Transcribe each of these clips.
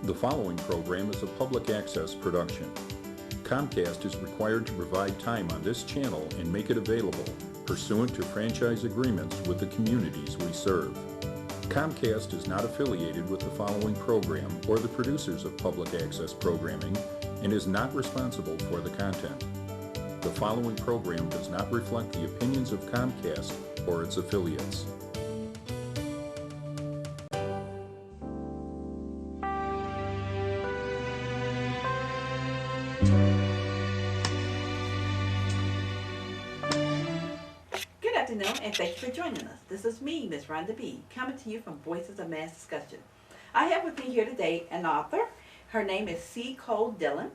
The following program is a public access production. Comcast is required to provide time on this channel and make it available pursuant to franchise agreements with the communities we serve. Comcast is not affiliated with the following program or the producers of public access programming and is not responsible for the content. The following program does not reflect the opinions of Comcast or its affiliates. Good afternoon, and thank you for joining us. This is me, Ms. Rhonda B., coming to you from Voices of Mass Discussion. I have with me here today an author. Her name is Cole Dillon.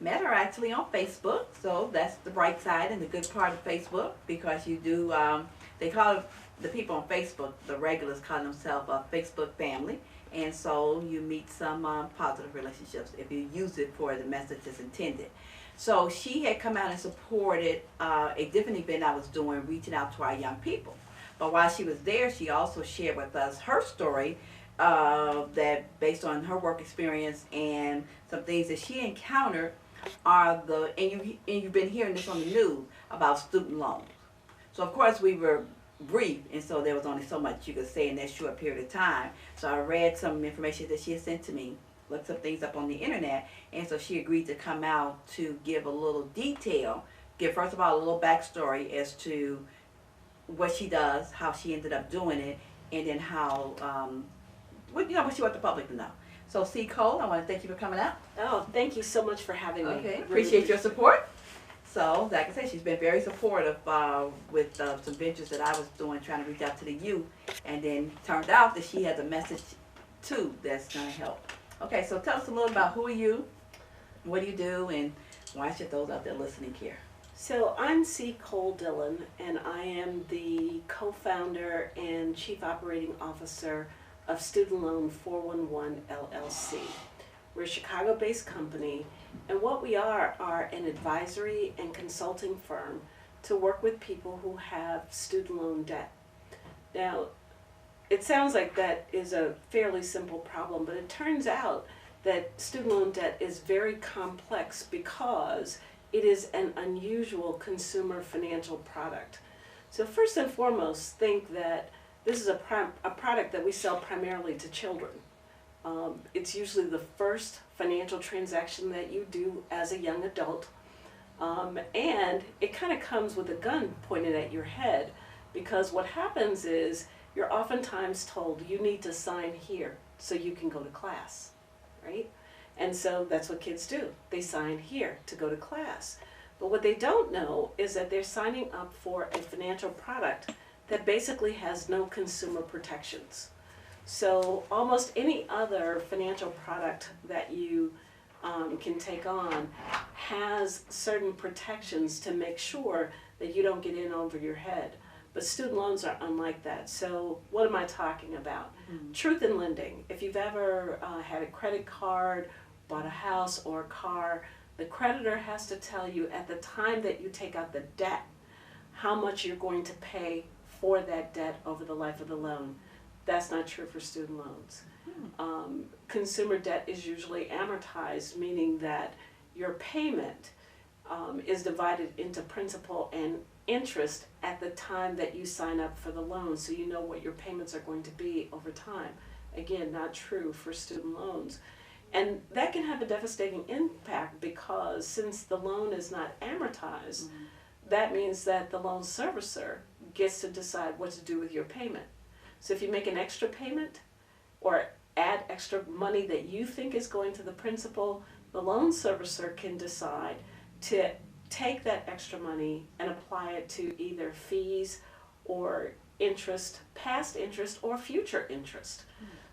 Met her actually on Facebook, so that's the bright side and the good part of Facebook, because you do, they call the people on Facebook, the regulars call themselves a Facebook family, and so you meet some positive relationships if you use it for the message that's intended. So she had come out and supported a different event I was doing, reaching out to our young people. But while she was there, she also shared with us her story that based on her work experience and some things that she encountered are and you've been hearing this on the news about student loans. So of course we were brief, and so there was only so much you could say in that short period of time. So I read some information that she had sent to me, looked some things up on the internet, and so she agreed to come out to give a little detail, give first of all a little backstory as to what she does, how she ended up doing it, and then how what she wants the public to know. So Cole, I want to thank you for coming out. Oh, thank you so much for having me. Okay, appreciate your support. So, like I said, she's been very supportive with some ventures that I was doing, trying to reach out to the youth, and then turned out that she has a message too that's going to help. Okay, so tell us a little about who are you, what do you do, and why should those out there listening care? So I'm Cole Dillon, and I am the co-founder and chief operating officer of Student Loan 411 LLC. We're a Chicago-based company, and what we are an advisory and consulting firm to work with people who have student loan debt. Now, it sounds like that is a fairly simple problem, but it turns out that student loan debt is very complex because it is an unusual consumer financial product. So first and foremost, think that this is a product that we sell primarily to children. It's usually the first financial transaction that you do as a young adult, and it kind of comes with a gun pointed at your head, because what happens is you're oftentimes told you need to sign here so you can go to class, right? And so that's what kids do. They sign here to go to class. But what they don't know is that they're signing up for a financial product that basically has no consumer protections. So almost any other financial product that you can take on has certain protections to make sure that you don't get in over your head. But student loans are unlike that. So what am I talking about? Mm-hmm. Truth in lending. If you've ever had a credit card, bought a house or a car, the creditor has to tell you at the time that you take out the debt how much you're going to pay for that debt over the life of the loan. That's not true for student loans. Consumer debt is usually amortized, meaning that your payment is divided into principal and interest at the time that you sign up for the loan, so you know what your payments are going to be over time. Again, not true for student loans. And that can have a devastating impact, because since the loan is not amortized, that means that the loan servicer gets to decide what to do with your payment. So if you make an extra payment or add extra money that you think is going to the principal, the loan servicer can decide to take that extra money and apply it to either fees or interest, past interest or future interest.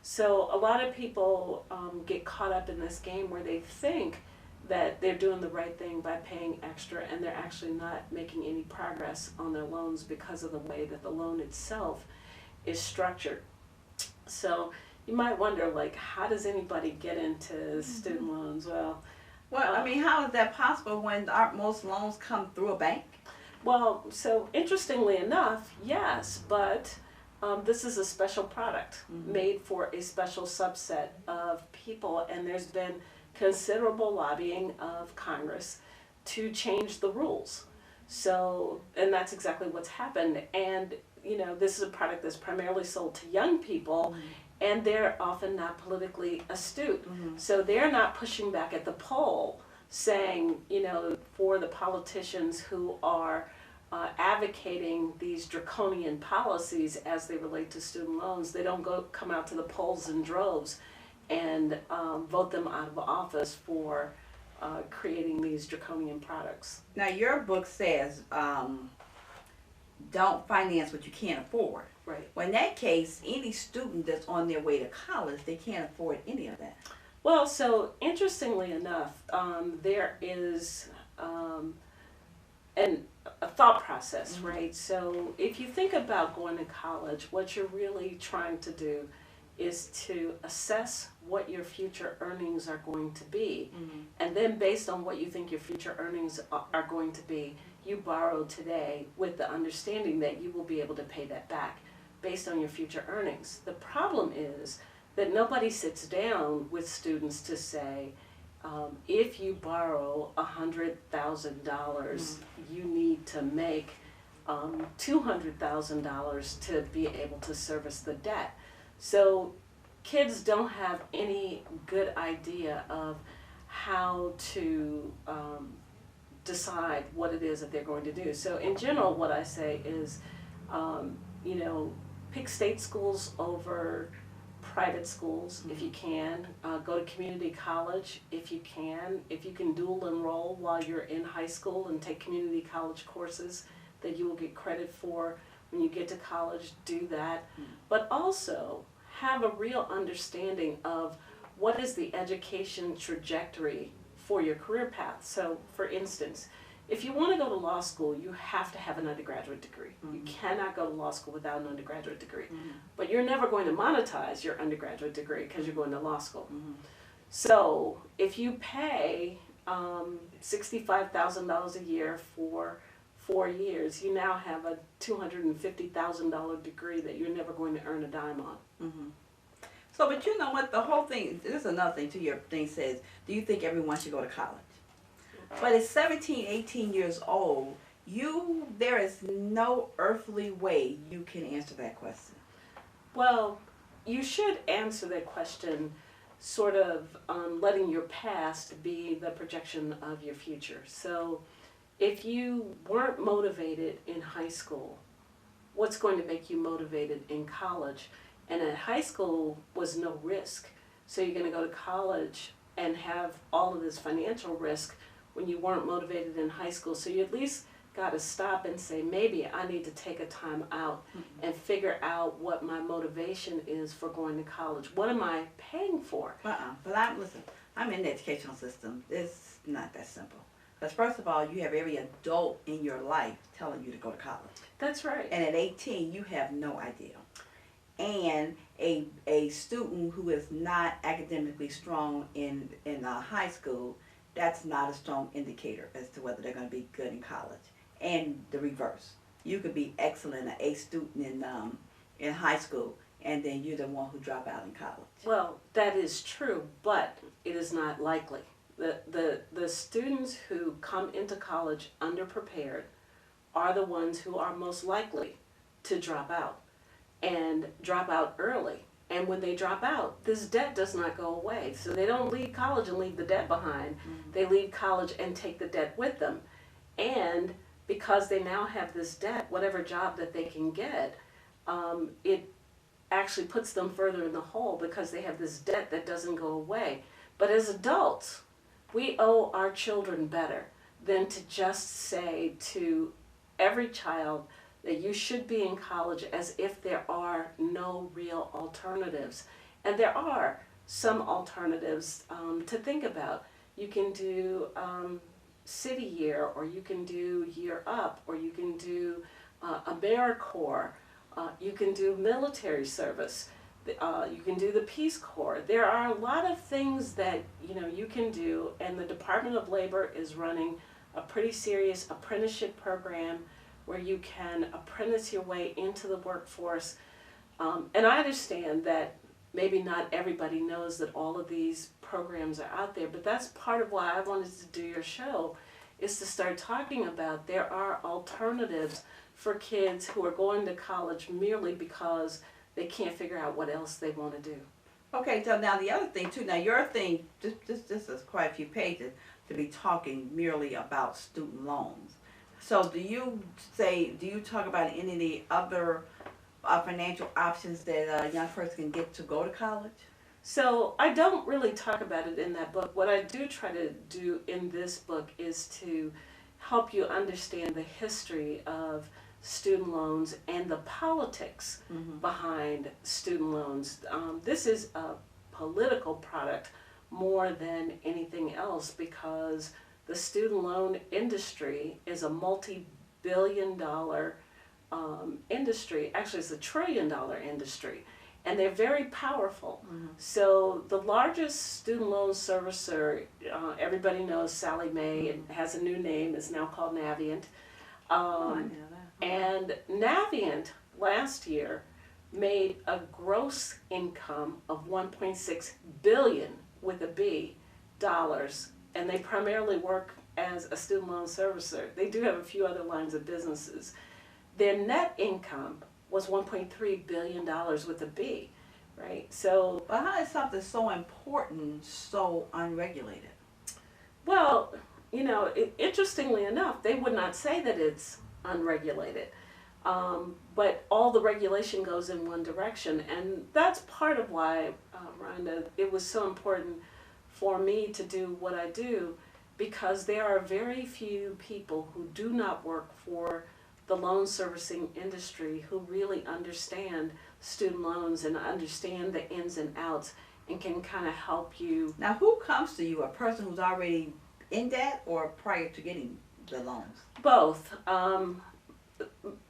So a lot of people get caught up in this game where they think that they're doing the right thing by paying extra, and they're actually not making any progress on their loans because of the way that the loan itself is structured. So you might wonder, like, how does anybody get into student loans? Well, I mean, how is that possible when aren't most loans come through a bank? Well, so interestingly enough, yes, but this is a special product made for a special subset of people, and there's been considerable lobbying of Congress to change the rules. So, and that's exactly what's happened. And, you know, this is a product that's primarily sold to young people, and they're often not politically astute. So they're not pushing back at the poll saying, you know, for the politicians who are advocating these draconian policies as they relate to student loans. They don't come out to the polls in droves and vote them out of office for creating these draconian products. Now, your book says, don't finance what you can't afford. Right. Well, in that case, any student that's on their way to college, they can't afford any of that. Well, so interestingly enough, there is a thought process, right? So if you think about going to college, what you're really trying to do is to assess what your future earnings are going to be. And then based on what you think your future earnings are going to be, you borrow today with the understanding that you will be able to pay that back based on your future earnings. The problem is that nobody sits down with students to say, if you borrow $100,000, you need to make $200,000 to be able to service the debt. So kids don't have any good idea of how to decide what it is that they're going to do. So in general, what I say is, you know, pick state schools over private schools if you can. Go to community college if you can. If you can dual enroll while you're in high school and take community college courses that you will get credit for when you get to college, do that. But also have a real understanding of what is the education trajectory for your career path. So for instance, if you want to go to law school, you have to have an undergraduate degree. You cannot go to law school without an undergraduate degree. But you're never going to monetize your undergraduate degree because you're going to law school. So if you pay $65,000 a year for 4 years, you now have a $250,000 degree that you're never going to earn a dime on. So, but you know what, the whole thing, this is another thing to your thing says, do you think everyone should go to college? But at 17, 18 years old, there is no earthly way you can answer that question. Well, you should answer that question sort of letting your past be the projection of your future. So if you weren't motivated in high school, what's going to make you motivated in college? And at high school was no risk. So you're going to go to college and have all of this financial risk when you weren't motivated in high school. So you at least got to stop and say, maybe I need to take a time out and figure out what my motivation is for going to college. What am I paying for? But I'm in the educational system. It's not that simple. Because first of all, you have every adult in your life telling you to go to college. That's right. And at 18, you have no idea. And a student who is not academically strong in high school, that's not a strong indicator as to whether they're going to be good in college. And the reverse. You could be excellent, an A student in high school, and then you're the one who drop out in college. Well, that is true, but it is not likely. The students who come into college underprepared are the ones who are most likely to drop out, and drop out early. And when they drop out, this debt does not go away. So they don't leave college and leave the debt behind. They leave college and take the debt with them. And because they now have this debt, whatever job that they can get, it actually puts them further in the hole because they have this debt that doesn't go away. But as adults, we owe our children better than to just say to every child that you should be in college as if there are no real alternatives. And there are some alternatives to think about. You can do City Year, or you can do Year Up, or you can do AmeriCorps, you can do military service, you can do the Peace Corps. There are a lot of things that you can do, and the Department of Labor is running a pretty serious apprenticeship program where you can apprentice your way into the workforce And I understand that maybe not everybody knows that all of these programs are out there, but that's part of why I wanted to do your show, is to start talking about there are alternatives for kids who are going to college merely because they can't figure out what else they want to do. Okay, so now the other thing too, now your thing, this is quite a few pages to be talking merely about student loans. So do you talk about any of the other financial options that a young person can get to go to college? So I don't really talk about it in that book. What I do try to do in this book is to help you understand the history of student loans and the politics behind student loans. This is a political product more than anything else, because the student loan industry is a multi-billion-dollar industry. Actually, it's a trillion-dollar industry, and they're very powerful. So the largest student loan servicer, everybody knows Sallie Mae. It has a new name. It's now called Navient. I know that. And Navient last year made a gross income of 1.6 billion with a B dollars, and they primarily work as a student loan servicer. They do have a few other lines of businesses. Their net income was $1.3 billion with a B, right? So, But how is something so important so unregulated? well, you know, interestingly enough, they would not say that it's unregulated. But all the regulation goes in one direction, and that's part of why, Rhonda, it was so important for me to do what I do, because there are very few people who do not work for the loan servicing industry who really understand student loans and understand the ins and outs and can kind of help you. Now, who comes to you? A person who's already in debt or prior to getting the loans? Both.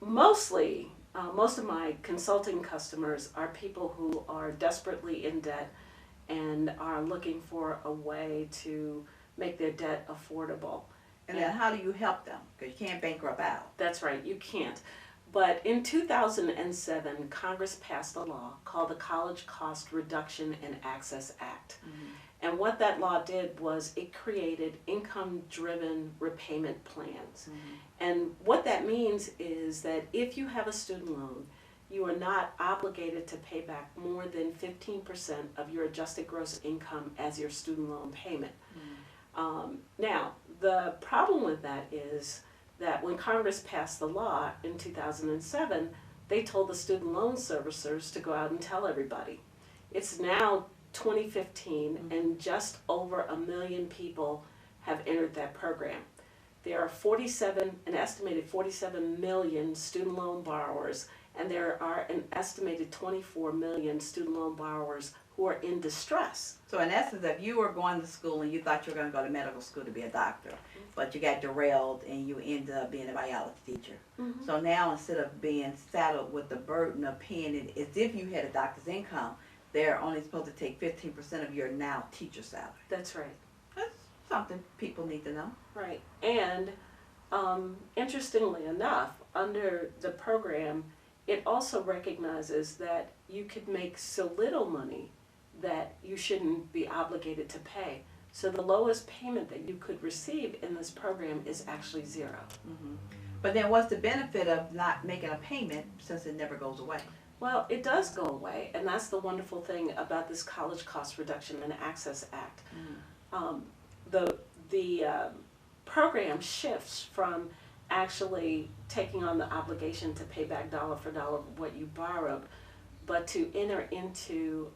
Mostly, most of my consulting customers are people who are desperately in debt and are looking for a way to make their debt affordable. And then how do you help them? Because you can't bankrupt out. That's right, you can't. But in 2007, Congress passed a law called the College Cost Reduction and Access Act. And what that law did was it created income-driven repayment plans. And what that means is that if you have a student loan, you are not obligated to pay back more than 15% of your adjusted gross income as your student loan payment. Now, the problem with that is that when Congress passed the law in 2007, they told the student loan servicers to go out and tell everybody. It's now 2015, and just over 1 million people have entered that program. There are an estimated 47 million student loan borrowers, and there are an estimated 24 million student loan borrowers who are in distress. So in essence, if you were going to school and you thought you were going to go to medical school to be a doctor, but you got derailed and you ended up being a biology teacher. So now instead of being saddled with the burden of paying it as if you had a doctor's income, they're only supposed to take 15% of your now teacher salary. That's right. That's something people need to know. Right. And interestingly enough, under the program, it also recognizes that you could make so little money that you shouldn't be obligated to pay. So the lowest payment that you could receive in this program is actually zero. But then what's the benefit of not making a payment since it never goes away? Well, it does go away, and that's the wonderful thing about this College Cost Reduction and Access Act. The program shifts from actually taking on the obligation to pay back dollar for dollar what you borrowed, but to enter into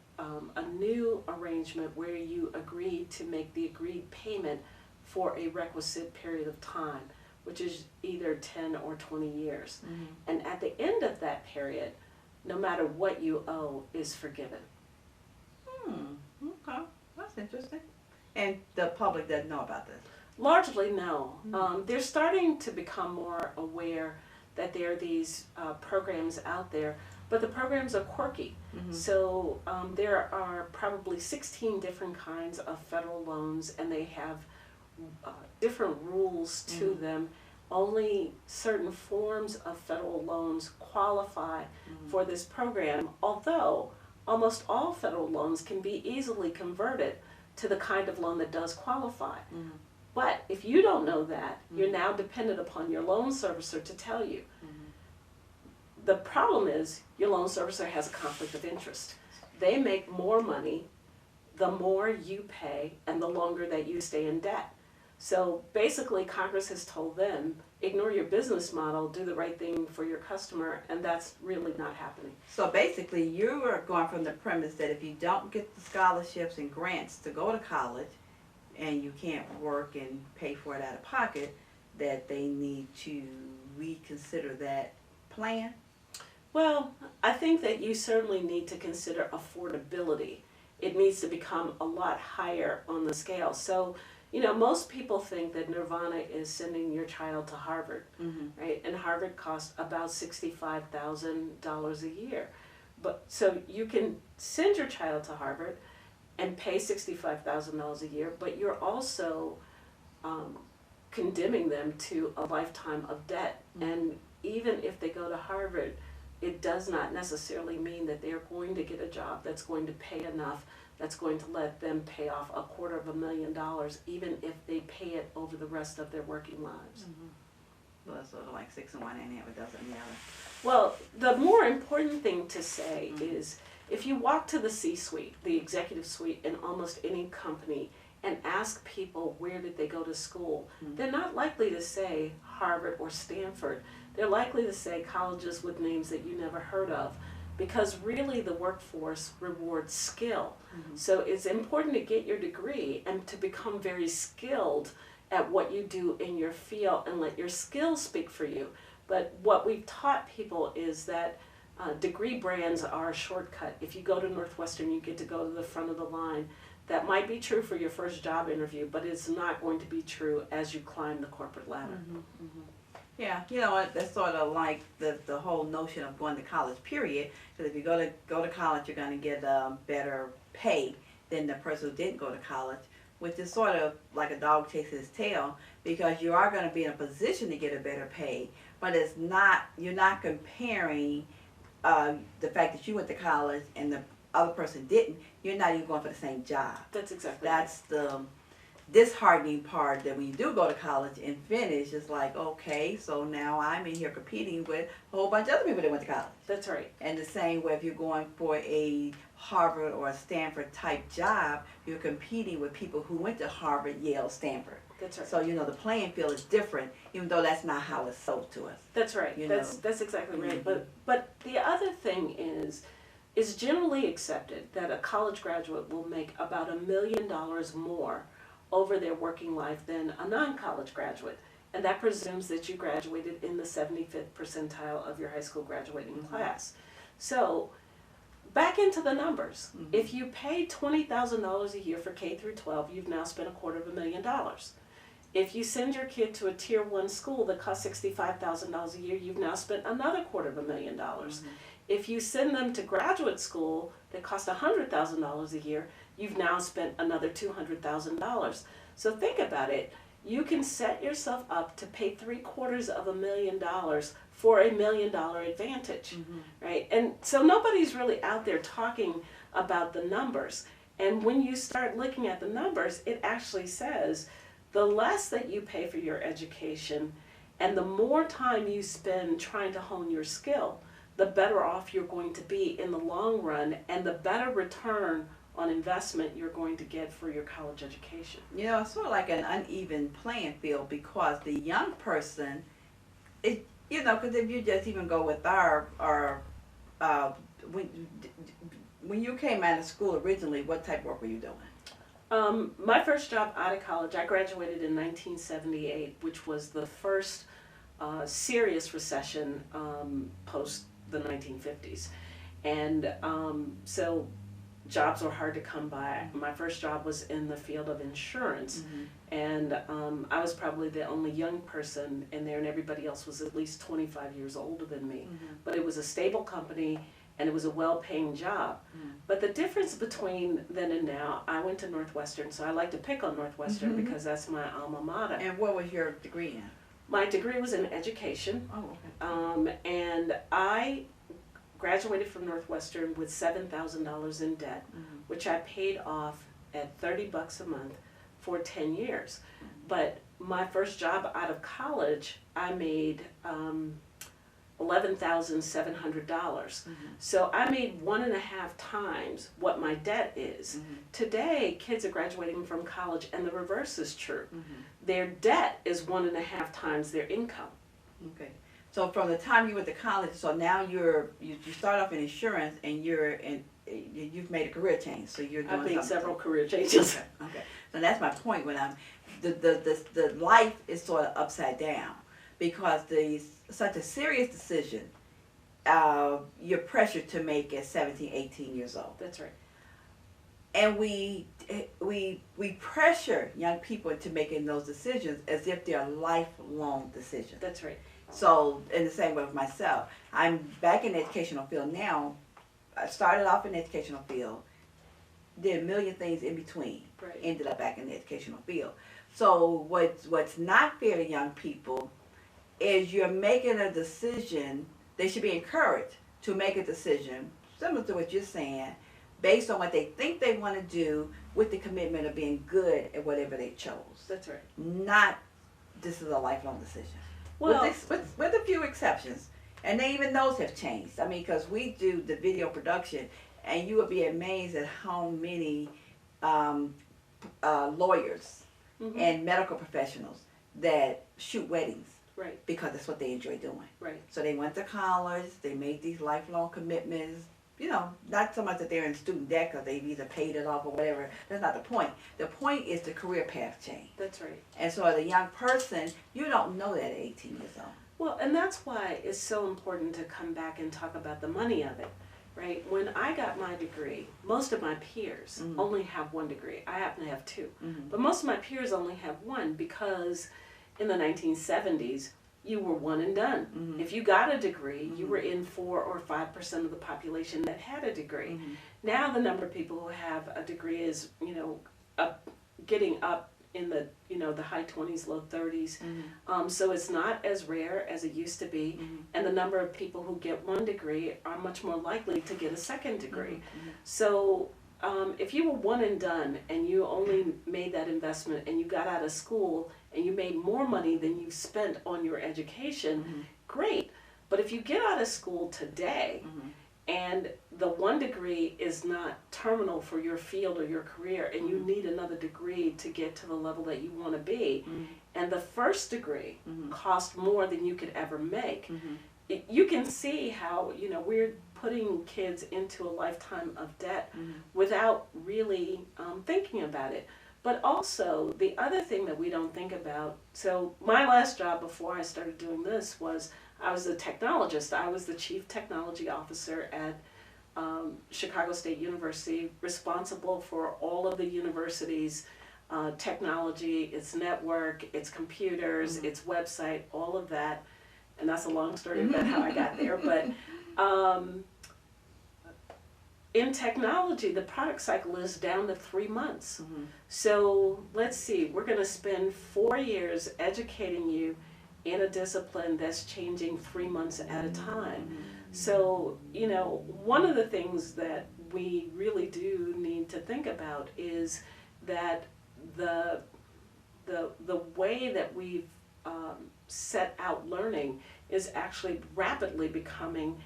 a new arrangement where you agree to make the agreed payment for a requisite period of time, which is either 10 or 20 years. And at the end of that period, no matter what you owe is forgiven. Okay, that's interesting. And the public doesn't know about this? Largely, no. They're starting to become more aware that there are these programs out there, but the programs are quirky. So there are probably 16 different kinds of federal loans, and they have different rules to them. only certain forms of federal loans qualify for this program, although almost all federal loans can be easily converted to the kind of loan that does qualify. But if you don't know that, you're now dependent upon your loan servicer to tell you. The problem is your loan servicer has a conflict of interest. They make more money the more you pay and the longer that you stay in debt. So basically Congress has told them, ignore your business model, do the right thing for your customer, and that's really not happening. So basically, you are going from the premise that if you don't get the scholarships and grants to go to college, and you can't work and pay for it out of pocket, that they need to reconsider that plan? Well, I think that you certainly need to consider affordability. It needs to become a lot higher on the scale. So, most people think that nirvana is sending your child to Harvard, right? And Harvard costs about $65,000 a year. But so you can send your child to Harvard and pay $65,000 a year, but you're also condemning them to a lifetime of debt. And even if they go to Harvard, it does not necessarily mean that they're going to get a job that's going to pay enough, that's going to let them pay off $250,000, even if they pay it over the rest of their working lives. Well, it's sort of like 6 in one and half a dozen in the other. Well, the more important thing to say is, if you walk to the C-suite, the executive suite in almost any company, and ask people where did they go to school, they're not likely to say Harvard or Stanford. They're likely to say colleges with names that you never heard of, because really the workforce rewards skill. So it's important to get your degree and to become very skilled at what you do in your field and let your skills speak for you. But what we've taught people is that degree brands are a shortcut. If you go to Northwestern, you get to go to the front of the line. That might be true for your first job interview, but it's not going to be true as you climb the corporate ladder. Yeah, that's sort of like the whole notion of going to college, period. Because if you go to college, you're going to get better pay than the person who didn't go to college, which is sort of like a dog chasing his tail, because you are going to be in a position to get a better pay, but you're not comparing the fact that you went to college and the other person didn't. You're not even going for the same job. That's exactly That's the disheartening part, that when you do go to college and finish, it's like, okay, so now I'm in here competing with a whole bunch of other people that went to college. That's right. And the same way, if you're going for a Harvard or a Stanford type job, you're competing with people who went to Harvard, Yale, Stanford. That's right. So the playing field is different, even though that's not how it's sold to us. That's right. That's exactly right. But the other thing is generally accepted that a college graduate will make about $1 million more over their working life than a non-college graduate. And that presumes that you graduated in the 75th percentile of your high school graduating class. So back into the numbers. If you pay $20,000 a year for K through 12, you've now spent $250,000. If you send your kid to a tier 1 school that costs $65,000 a year, you've now spent another $250,000. If you send them to graduate school that costs $100,000 a year, you've now spent another $200,000. So think about it. You can set yourself up to pay $750,000 for $1 million advantage, right? And so nobody's really out there talking about the numbers. And when you start looking at the numbers, it actually says the less that you pay for your education and the more time you spend trying to hone your skill, the better off you're going to be in the long run, and the better return on investment you're going to get for your college education. It's sort of like an uneven playing field, because the young person, because if you just even go with when you came out of school originally, what type of work were you doing? My first job out of college, I graduated in 1978, which was the first serious recession post the 1950s. And so jobs were hard to come by. My first job was in the field of insurance, and I was probably the only young person in there, and everybody else was at least 25 years older than me. But it was a stable company, and it was a well-paying job. But the difference between then and now, I went to Northwestern, so I like to pick on Northwestern because that's my alma mater. And what was your degree in? My degree was in education, Oh, okay. and I graduated from Northwestern with $7,000 in debt, which I paid off at $30 a month for 10 years. But my first job out of college, I made $11,700. So I made 1.5 times what my debt is. Today, kids are graduating from college, and the reverse is true. Their debt is 1.5 times their income. Okay. So from the time you went to college, so now you start off in insurance, and you've made a career change. So you're doing I've made something. several career changes. Okay. So that's my point when the life is sort of upside down, because such a serious decision, you're pressured to make at 17, 18 years old. That's right. And we pressure young people into making those decisions as if they're lifelong decisions. That's right. So in the same way with myself, I'm back in the educational field now. I started off in the educational field, did a million things in between, Right. ended up back in the educational field. So what's not fair to young people is you're making a decision. They should be encouraged to make a decision, similar to what you're saying, based on what they think they want to do, with the commitment of being good at whatever they chose. That's right. Not, this is a lifelong decision. Well, with a few exceptions, and even those have changed. I mean, because we do the video production, and you would be amazed at how many lawyers and medical professionals that shoot weddings. Right. Because that's what they enjoy doing. Right. So they went to college, they made these lifelong commitments. You know, not so much that they're in student debt because they've either paid it off or whatever. That's not the point. The point is the career path change. That's right. And so as a young person, you don't know that at 18 years old. Well, and that's why it's so important to come back and talk about the money of it, right? When I got my degree, most of my peers only have one degree. I happen to have two. But most of my peers only have one, because in the 1970s, you were one and done. If you got a degree, you were in 4 or 5% of the population that had a degree. Now the number of people who have a degree is, getting up in the, the high 20s, low 30s. So it's not as rare as it used to be. And the number of people who get one degree are much more likely to get a second degree. So if you were one and done, and you only made that investment, and you got out of school and you made more money than you spent on your education, great. But if you get out of school today and the one degree is not terminal for your field or your career, and you need another degree to get to the level that you want to be, and the first degree cost more than you could ever make, you can see how, we're putting kids into a lifetime of debt without really thinking about it. But also, the other thing that we don't think about, so my last job before I started doing this was, I was a technologist. I was the chief technology officer at Chicago State University, responsible for all of the university's technology, its network, its computers, its website, all of that. And that's a long story about how I got there. But in technology, the product cycle is down to 3 months. So let's see, we're going to spend 4 years educating you in a discipline that's changing 3 months at a time. So, one of the things that we really do need to think about is that the way that we've set out learning is actually rapidly becoming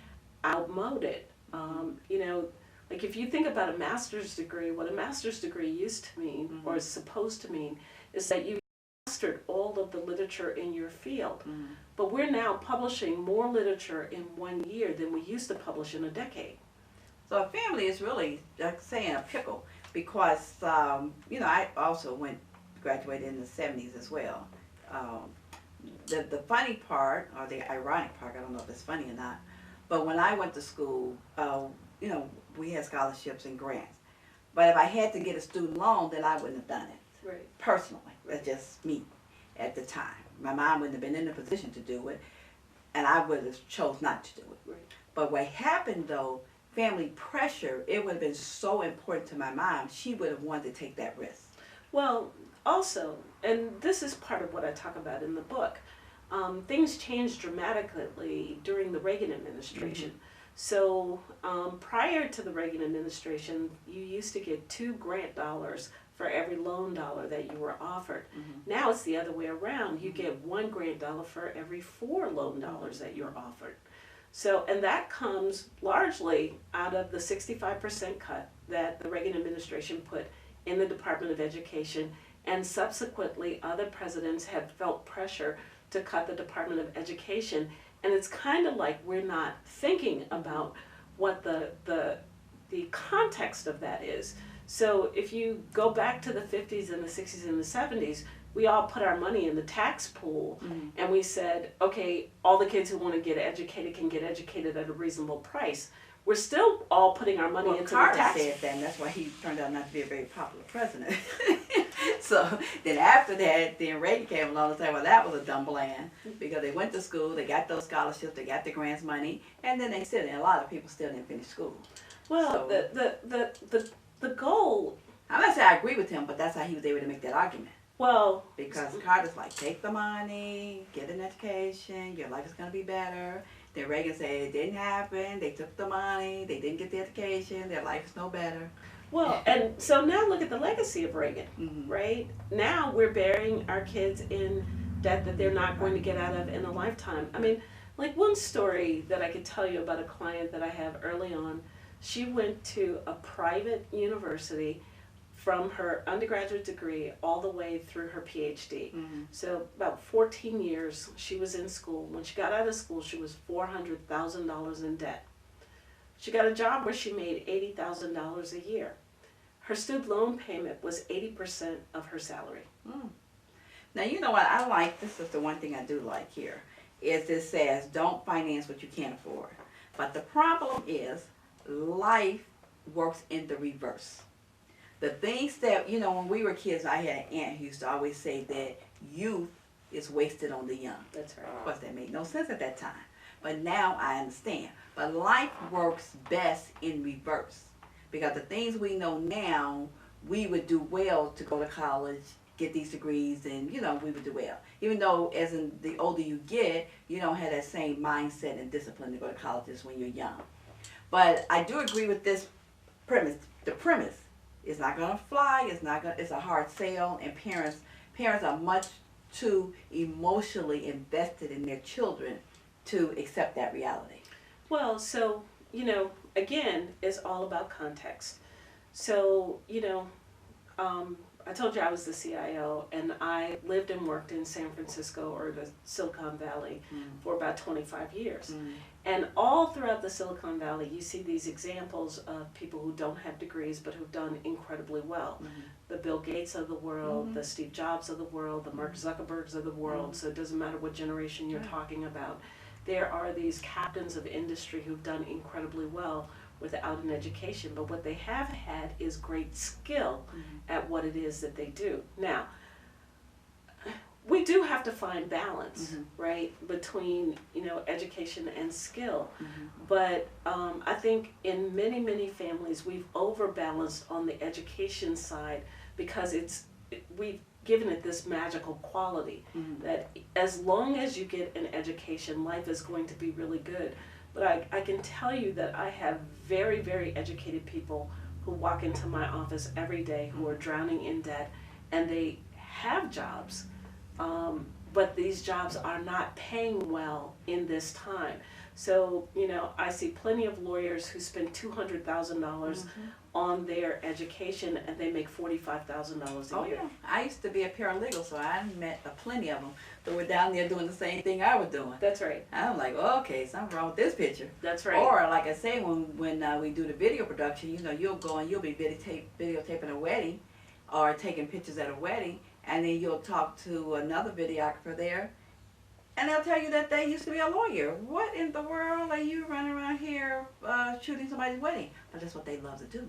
outmoded. Like if you think about a master's degree, what a master's degree used to mean, or is supposed to mean, is that you mastered all of the literature in your field. But we're now publishing more literature in 1 year than we used to publish in a decade. So a family is really, like saying, a pickle, because, I also graduated in the 70s as well. The funny part, or the ironic part, I don't know if it's funny or not, but when I went to school, we had scholarships and grants. But if I had to get a student loan, then I wouldn't have done it. Right. Personally. That's just me at the time. My mom wouldn't have been in a position to do it, and I would have chose not to do it. Right. But what happened though, family pressure, it would have been so important to my mom, she would have wanted to take that risk. Well, also, and this is part of what I talk about in the book, things changed dramatically during the Reagan administration. So prior to the Reagan administration, you used to get 2 grant dollars for every loan dollar that you were offered. Now it's the other way around. You get 1 grant dollar for every 4 loan dollars that you're offered. So, and that comes largely out of the 65% cut that the Reagan administration put in the Department of Education, and subsequently other presidents have felt pressure to cut the Department of Education. And it's kind of like we're not thinking about what the context of that is. So if you go back to the 50s and the 60s and the 70s, we all put our money in the tax pool, and we said, okay, all the kids who want to get educated can get educated at a reasonable price. We're still all putting our money into Carter the tax. said that, and that's why he turned out not to be a very popular president. So then after that, then Reagan came along and said, well, that was a dumb plan, because they went to school, they got those scholarships, they got the grants money, and then they still, and a lot of people still didn't finish school. Well, So, the goal, I'm not saying I agree with him, but that's how he was able to make that argument. well, Because Carter's like, take the money, get an education, your life is going to be better. Then Reagan said it didn't happen, they took the money, they didn't get the education, their life is no better. well, and so now look at the legacy of Reagan, right? Now we're burying our kids in debt that they're not going to get out of in a lifetime. I mean, like one story that I could tell you about a client that I have early on, she went to a private university from her undergraduate degree all the way through her PhD. So about 14 years she was in school. When she got out of school, she was $400,000 in debt. She got a job where she made $80,000 a year. Her student loan payment was 80% of her salary. Now, you know what I like, this is the one thing I do like here, is it says don't finance what you can't afford. But the problem is life works in the reverse. The things that, you know, when we were kids, I had an aunt who used to always say that youth is wasted on the young. That's right. Of course, that made no sense at that time. But now I understand. But life works best in reverse. Because the things we know now, we would do well to go to college, get these degrees, and, you know, we would do well. Even though as in the older you get, you don't have that same mindset and discipline to go to college as when you're young. But I do agree with this premise. The premise is not going to fly. It's a hard sell, and parents are much too emotionally invested in their children to accept that reality. Well, so, you know, again, it's all about context. So, you know, I told you I was the CIO, and I lived and worked in San Francisco or the Silicon Valley for about 25 years. And all throughout the Silicon Valley, you see these examples of people who don't have degrees but who've done incredibly well. The Bill Gates of the world, the Steve Jobs of the world, the Mark Zuckerbergs of the world, so it doesn't matter what generation you're talking about. There are these captains of industry who've done incredibly well without an education, but what they have had is great skill at what it is that they do. Now, we do have to find balance, right, between, you know, education and skill. But I think in many, many families, we've overbalanced on the education side because we've given it this magical quality that as long as you get an education, life is going to be really good. But I can tell you that I have very, very educated people who walk into my office every day who are drowning in debt, and they have jobs, but these jobs are not paying well in this time. So, you know, I see plenty of lawyers who spend $200,000 on their education, and they make $45,000 a year. Yeah. I used to be a paralegal, so I met plenty of them that were down there doing the same thing I was doing. That's right. I'm like, oh, okay, something wrong with this picture. That's right. Or like I say, when we do the video production, you know, you'll go and you'll be videotaping a wedding or taking pictures at a wedding, and then you'll talk to another videographer there, and they'll tell you that they used to be a lawyer. What in the world are you running around here shooting somebody's wedding? But that's what they love to do.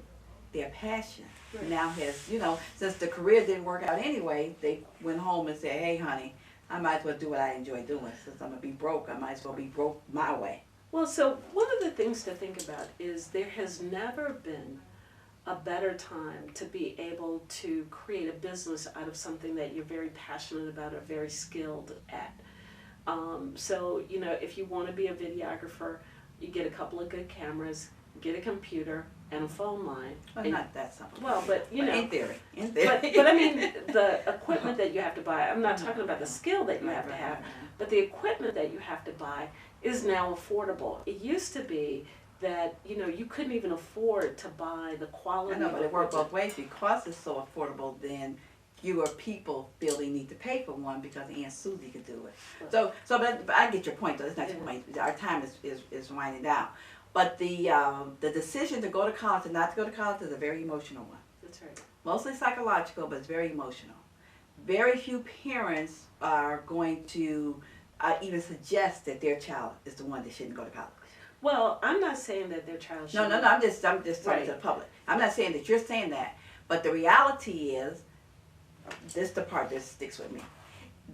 Their passion now has, you know, since the career didn't work out anyway, they went home and said, hey, honey, I might as well do what I enjoy doing. Since I'm going to be broke, I might as well be broke my way. Well, so one of the things to think about is there has never been a better time to be able to create a business out of something that you're very passionate about or very skilled at. So, you know, if you want to be a videographer, you get a couple of good cameras, get a computer and a phone line. Well, and, not that simple. well, but you know, in theory. but I mean, the equipment that you have to buy, I'm not talking about the skill that you have to have, but the equipment that you have to buy is now affordable. It used to be that, you know, you couldn't even afford to buy the quality. I know, but it works equipment. both ways. Because it's so affordable, then fewer people feel they need to pay for one because Aunt Susie could do it. But I get your point, though. That's not your point. Our time is winding down. But the decision to go to college and not to go to college is a very emotional one. That's right. Mostly psychological, but it's very emotional. Very few parents are going to even suggest that their child is the one that shouldn't go to college. Well, I'm not saying that their child should. No. I'm just talking Right. to the public. I'm not saying that you're saying that, but the reality is, this is the part that sticks with me.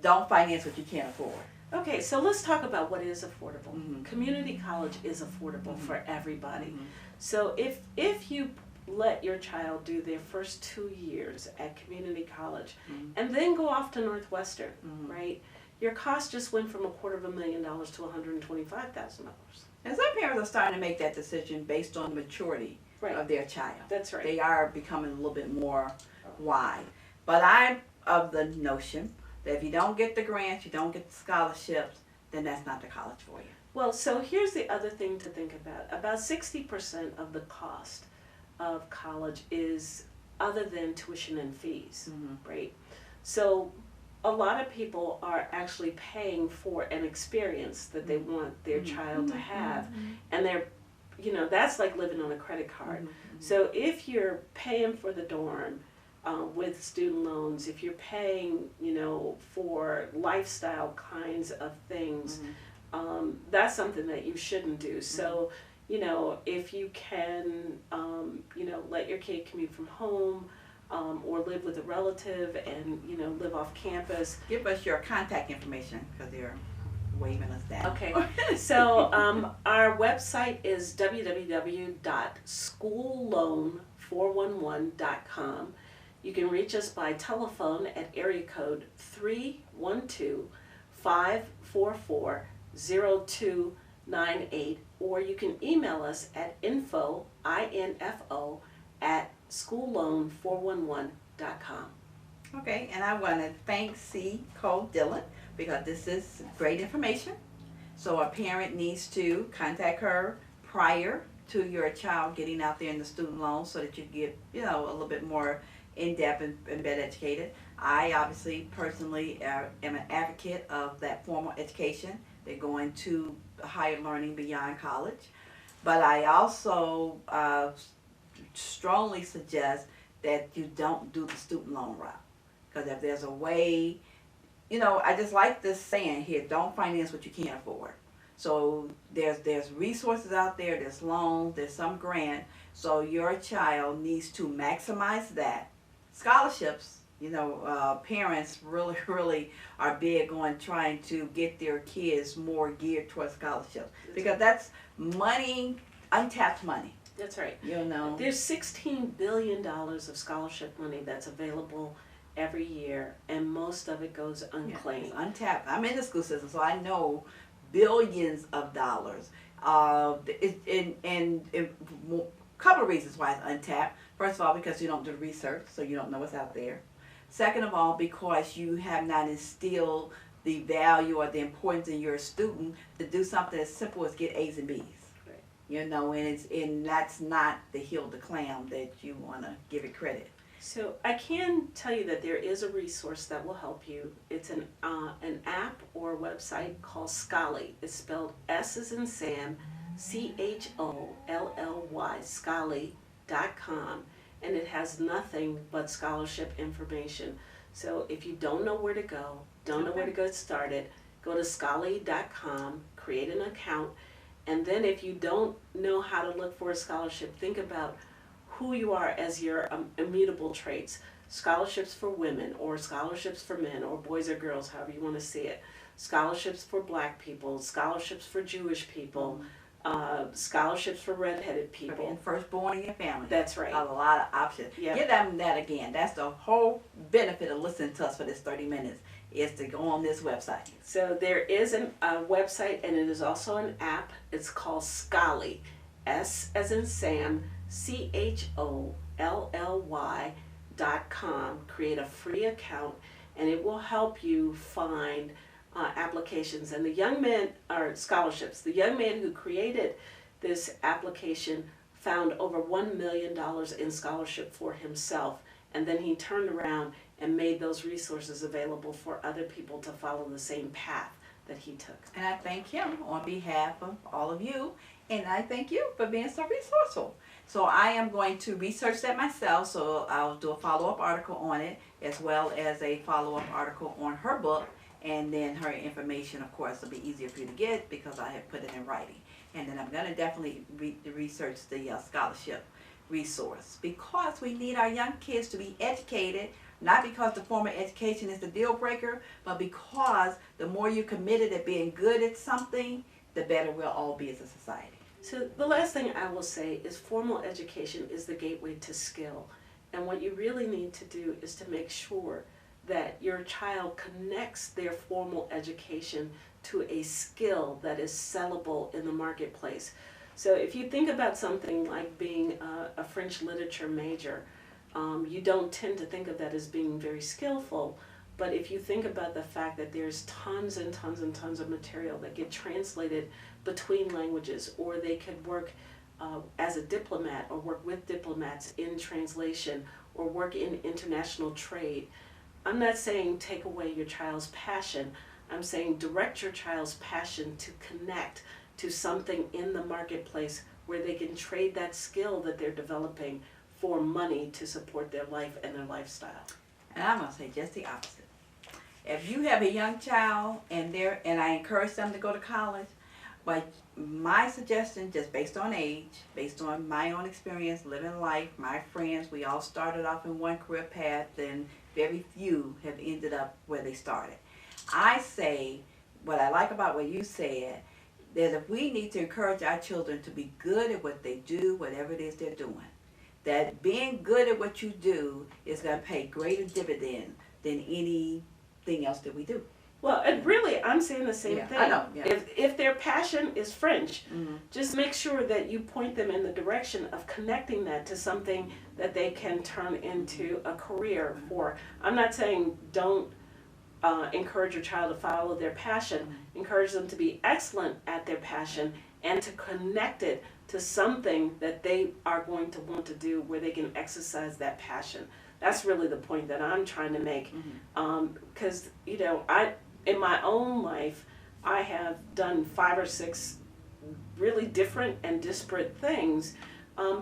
Don't finance what you can't afford. Okay, so let's talk about what is affordable. Mhm. Community college is affordable for everybody. Mhm. So if you let your child do their first 2 years at community college Mhm. and then go off to Northwestern, Mhm. right? Your cost just went from $250,000 to $125,000. And some parents are starting to make that decision based on the maturity Right. of their child. That's right. They are becoming a little bit more wise. But I'm of the notion that if you don't get the grants, you don't get the scholarships, then that's not the college for you. Well, so here's the other thing to think about. About 60% of the cost of college is other than tuition and fees, Mhm. right? So a lot of people are actually paying for an experience that they want their child to have, and they're, you know, that's like living on a credit card. So if you're paying for the dorm with student loans, if you're paying, you know, for lifestyle kinds of things, that's something that you shouldn't do. So, you know, if you can, you know, let your kid commute from home, or live with a relative and, you know, live off campus. Give us your contact information because they're waving us down. Okay, so our website is www.schoolloan411.com. You can reach us by telephone at area code 312-544-0298, or you can email us at info at schoolloan411.com. Okay, and I want to thank Cole Dillon because this is great information. So a parent needs to contact her prior to your child getting out there in the student loan so that you get, you know, a little bit more in-depth and better educated. I obviously personally am an advocate of that formal education. They're going to higher learning beyond college. But I also strongly suggest that you don't do the student loan route. Because if there's a way, you know, I just like this saying here, don't finance what you can't afford. So there's resources out there, there's loans, there's some grant. So your child needs to maximize that. Scholarships, you know, parents really are big on trying to get their kids more geared towards scholarships. Because that's money, untapped money. That's right. You know. There's $16 billion of scholarship money that's available every year, and most of it goes unclaimed. It's untapped. I'm in the school system, so I know billions of dollars. And a couple of reasons why it's untapped. First of all, because you don't do research, so you don't know what's out there. Second of all, because you have not instilled the value or the importance in your student to do something as simple as get A's and B's. Right. You know, and that's not the hill to climb that you want to give it credit. So I can tell you that there is a resource that will help you. It's an app or website called Scholly. It's spelled S as in Sam, CHOLLY, Scholly.com, and it has nothing but scholarship information. So if you don't know where to go, don't know where to get started, go to Scholly.com, create an account, and then if you don't know how to look for a scholarship, think about who you are as your immutable traits. Scholarships for women, or scholarships for men, or boys or girls, however you want to see it. Scholarships for black people, scholarships for Jewish people, scholarships for redheaded For people. being firstborn in your family. That's right. A lot of options. Yeah. Give them that again. That's the whole benefit of listening to us for this 30 minutes. is to go on this website. So there is a website, and it is also an app. It's called Scholly, S as in Sam, CHOLLY.com. Create a free account, and it will help you find applications. And the young man, or scholarships, the young man who created this application found over $1 million in scholarship for himself, and then he turned around and made those resources available for other people to follow the same path that he took. And I thank him on behalf of all of you, and I thank you for being so resourceful. So I am going to research that myself, so I'll do a follow-up article on it, as well as a follow-up article on her book, and then her information, of course, will be easier for you to get because I have put it in writing. And then I'm going to definitely research the scholarship resource, because we need our young kids to be educated, not because the formal education is the deal breaker, but because the more you're committed at being good at something, the better we'll all be as a society. So the last thing I will say is formal education is the gateway to skill. And what you really need to do is to make sure that your child connects their formal education to a skill that is sellable in the marketplace. So if you think about something like being a French literature major, you don't tend to think of that as being very skillful. But if you think about the fact that there's tons and tons and tons of material that get translated between languages, or they could work as a diplomat or work with diplomats in translation or work in international trade. I'm not saying take away your child's passion. I'm saying direct your child's passion to connect to something in the marketplace where they can trade that skill that they're developing for money to support their life and their lifestyle. And I'm going to say just the opposite. If you have a young child and I encourage them to go to college, but my suggestion, just based on age, based on my own experience, living life, my friends, we all started off in one career path, and very few have ended up where they started. I say, what I like about what you said, that if we need to encourage our children to be good at what they do, whatever it is they're doing, that being good at what you do is going to pay greater dividend than anything else that we do. Well, and really, I'm saying the same thing. I know. Yeah. If their passion is French, just make sure that you point them in the direction of connecting that to something that they can turn into a career for. I'm not saying don't encourage your child to follow their passion. Encourage them to be excellent at their passion and to connect it to something that they are going to want to do where they can exercise that passion. That's really the point that I'm trying to make. Because, in my own life, I have done 5 or 6 really different and disparate things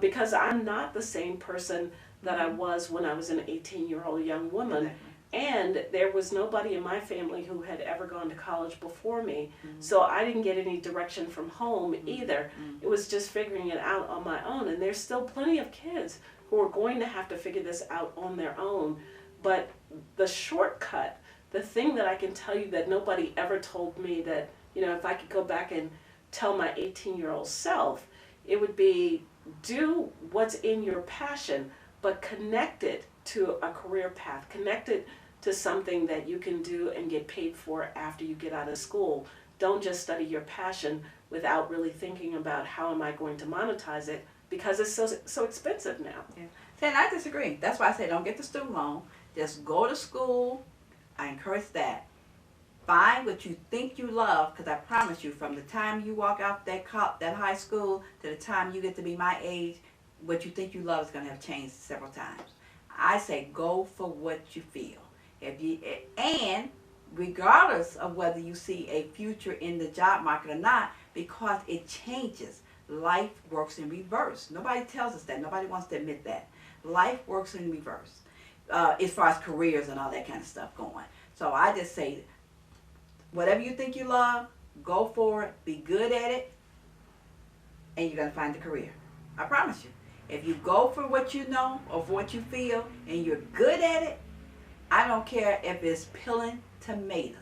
because I'm not the same person that I was when I was an 18-year-old young woman. And there was nobody in my family who had ever gone to college before me. So I didn't get any direction from home either. It was just figuring it out on my own. And there's still plenty of kids who are going to have to figure this out on their own. But the shortcut, the thing that I can tell you that nobody ever told me, that, if I could go back and tell my 18-year-old self, it would be do what's in your passion, but connect it to a career path. Connect it to something that you can do and get paid for after you get out of school. Don't just study your passion without really thinking about how am I going to monetize it, because it's so expensive now. Yeah. And I disagree. That's why I say don't get the student loan. Just go to school. I encourage that. Find what you think you love, because I promise you, from the time you walk out that high school to the time you get to be my age, what you think you love is going to have changed several times. I say go for what you feel. And regardless of whether you see a future in the job market or not, because it changes. Life works in reverse. Nobody tells us that. Nobody wants to admit that. Life works in reverse as far as careers and all that kind of stuff going. So I just say, whatever you think you love, go for it, be good at it, and you're going to find a career. I promise you. If you go for what you know or for what you feel and you're good at it, I don't care if it's peeling tomatoes.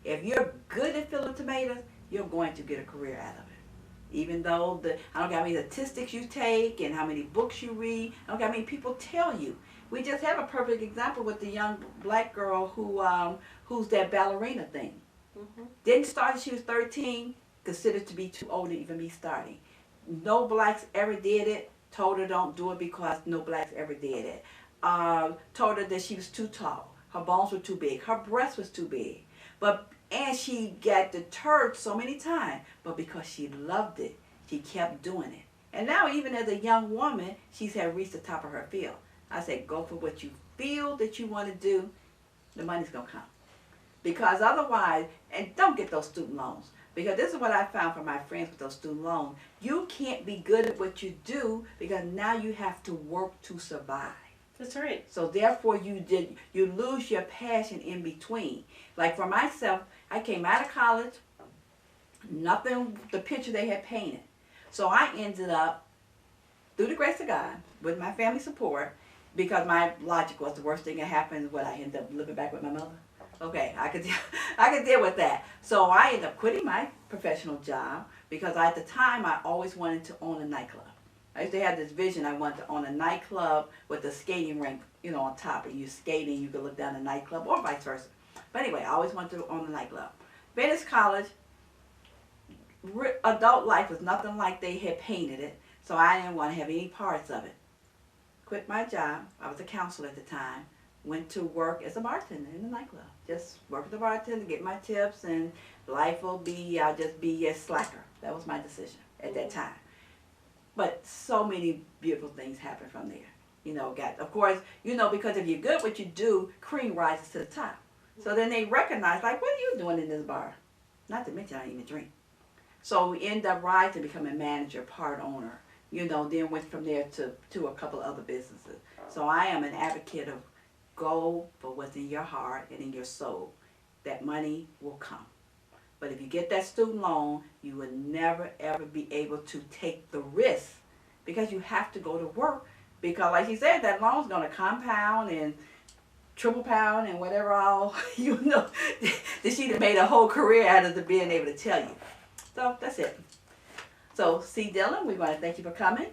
If you're good at peeling tomatoes, you're going to get a career out of it. Even though I don't care how many statistics you take and how many books you read, I don't care how many people tell you. We just have a perfect example with the young black girl who's that ballerina thing. Didn't start until she was 13, considered to be too old to even be starting. No blacks ever did it. Told her don't do it because no blacks ever did it. Told her that she was too tall. Her bones were too big. Her breast was too big. And she got deterred so many times. But because she loved it, she kept doing it. And now even as a young woman, she's had reached the top of her field. I said, go for what you feel that you want to do. The money's going to come. Because otherwise, and don't get those student loans. Because this is what I found from my friends with those student loans. You can't be good at what you do because now you have to work to survive. That's right. So therefore you lose your passion in between. Like for myself, I came out of college, nothing, the picture they had painted. So I ended up, through the grace of God, with my family support, because my logic was the worst thing that happened, I ended up living back with my mother. Okay, I could deal with that. So I ended up quitting my professional job because at the time I always wanted to own a nightclub. I used to have this vision. I wanted to own a nightclub with a skating rink, on top, and you skating, you could look down the nightclub, or vice versa. But anyway, I always wanted to own a nightclub. Finished college. Adult life was nothing like they had painted it, so I didn't want to have any parts of it. Quit my job. I was a counselor at the time. Went to work as a bartender in the nightclub. Just work as a bartender, get my tips, and life will be, I'll just be a slacker. That was my decision at that time. But so many beautiful things happen from there. Of course, because if you're good at what you do, cream rises to the top. So then they recognize, like, what are you doing in this bar? Not to mention I don't even drink. So we end up rising, becoming manager, part owner. Then went from there to a couple of other businesses. So I am an advocate of go for what's in your heart and in your soul. That money will come. But if you get that student loan, you will never ever be able to take the risk because you have to go to work. Because like you said, that loan's going to compound and triple pound and whatever all, that she'd have made a whole career out of the being able to tell you. So that's it. So C. Dillon, we want to thank you for coming.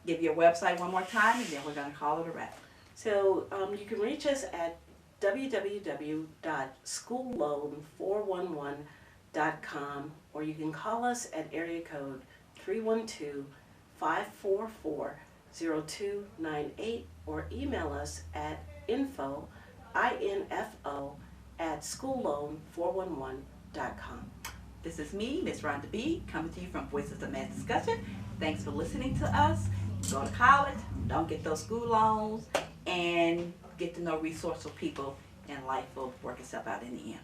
Give your website one more time and then we're going to call it a wrap. So you can reach us at www.schoolloan411.com, or you can call us at area code 312-544-0298, or email us at info@schoolloan411.com. This is me, Miss Rhonda B., coming to you from Voices of Mass Discussion. Thanks for listening to us. Go to college, don't get those school loans, and get to know resourceful people, and life will work itself out in the end.